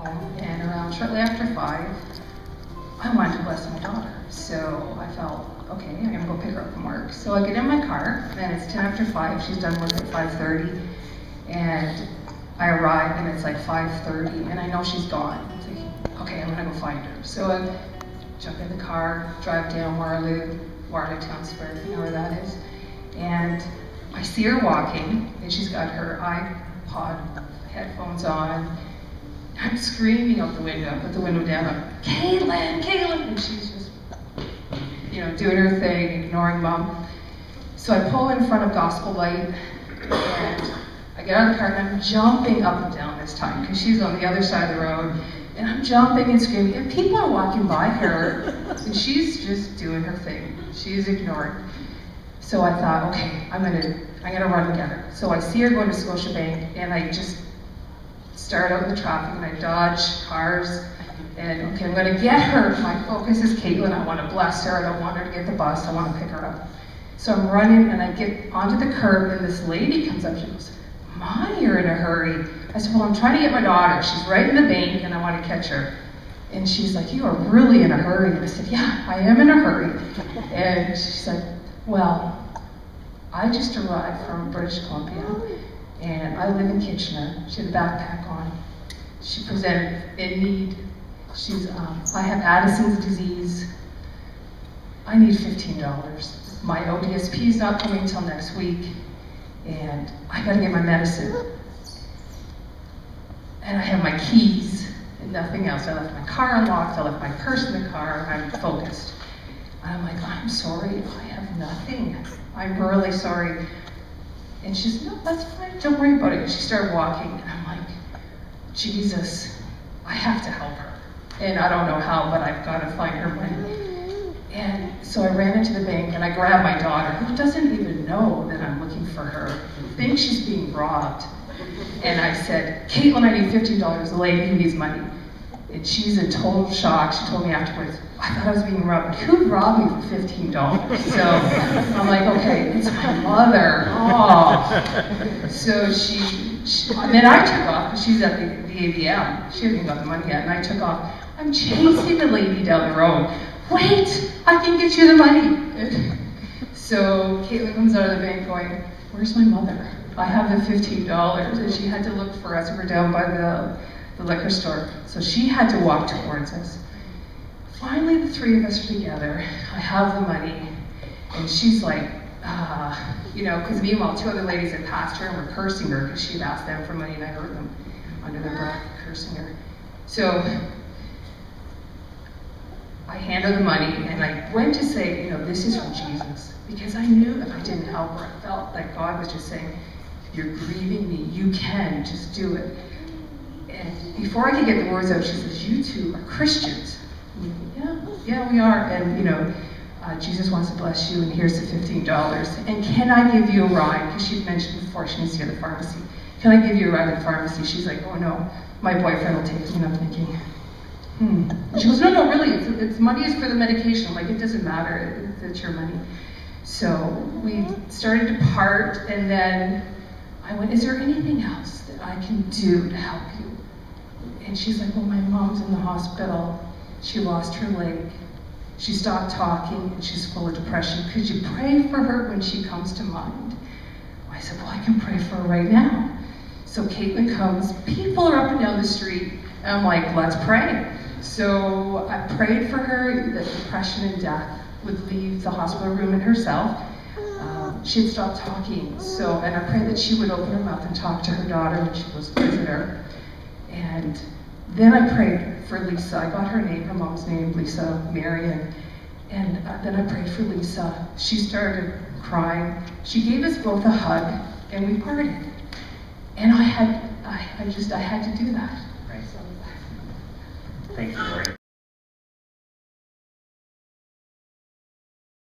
home, and around shortly after 5, I wanted to bless my daughter. So I felt, okay, I'm gonna go pick her up from work. So I get in my car, and it's 10 after 5, she's done work at 5:30, and I arrive and it's like 5:30, and I know she's gone. I'm thinking, okay, I'm gonna go find her. So I jump in the car, drive down Waterloo Town Square, if you know where that is, and I see her walking, and she's got her iPod headphones on. I'm screaming out the window, I put the window down, I'm, Caitlin, Caitlin, and she's just, doing her thing, ignoring Mom. So I pull in front of Gospel Light, and I get out of the car, and I'm jumping up and down this time, because she's on the other side of the road, and I'm jumping and screaming, and people are walking by her, and she's just doing her thing. She's ignoring. So I thought, okay, I'm gonna run and get her. So I see her going to Scotiabank, and I just start out in the traffic, and I dodge cars, and okay, I'm gonna get her. My focus is Caitlin. I want to bless her. I don't want her to get the bus. I want to pick her up. So I'm running, and I get onto the curb, and this lady comes up. She goes, "Ma, you're in a hurry." I said, "Well, I'm trying to get my daughter. She's right in the bank, and I want to catch her." And she's like, "You are really in a hurry." And I said, "Yeah, I am in a hurry." And she said, "Well, I just arrived from British Columbia, and I live in Kitchener." She had a backpack on. She presented in need. I have Addison's disease. I need $15. My ODSP is not coming until next week, and I gotta get my medicine. And I have my keys and nothing else. I left my car unlocked, I left my purse in the car, and I'm focused. And I'm like, "I'm sorry, I have nothing. I'm really sorry." And she said, "No, that's fine, don't worry about it." And she started walking, and I'm like, Jesus, I have to help her. And I don't know how, but I've got to find her money. And so I ran into the bank, and I grabbed my daughter, who doesn't even know that I'm looking for her, thinks she's being robbed. And I said, "Caitlin, I need $15, the lady who needs money." And she's in total shock. She told me afterwards, "I thought I was being robbed. Who'd rob me for $15? So I'm like, okay, it's my mother. Oh. So and then I took off, because she's at the ABM. She hasn't even got the money yet, and I took off. I'm chasing the lady down the road. "Wait, I can get you the money." So Caitlin comes out of the bank going, "Where's my mother? I have the $15. And she had to look for us. We were down by the liquor store. So she had to walk towards us. Finally, the three of us are together. I have the money, and she's like, because meanwhile, two other ladies had passed her and were cursing her because she had asked them for money, and I heard them under their breath cursing her. So I hand her the money, and I went to say, this is from Jesus, because I knew if I didn't help her, I felt like God was just saying, "You're grieving me, you can, just do it." And before I could get the words out, she says, "You two are Christians." Yeah, we are, and Jesus wants to bless you, and here's the $15. And can I give you a ride? Because she'd mentioned before she needs to go to the pharmacy. "Can I give you a ride to the pharmacy?" She's like, "Oh no, my boyfriend will take me." And I'm thinking, And she goes, "No, really, it's money is for the medication." I'm like, "It doesn't matter, it's your money." So we started to part, and then I went, "Is there anything else that I can do to help you?" And she's like, "Well, my mom's in the hospital. She lost her leg. She stopped talking, and she's full of depression. Could you pray for her when she comes to mind?" I said, "Well, I can pray for her right now." So Caitlin comes, people are up and down the street, and I'm like, "Let's pray." So I prayed for her that depression and death would leave the hospital room and herself. She had stopped talking, and I prayed that she would open her mouth and talk to her daughter when she goes to visit her. And then I prayed for Lisa. I got her name, her mom's name, Lisa Marion. And then I prayed for Lisa. She started crying. She gave us both a hug, and we parted. And I had to do that. Right. Thank you, Lori.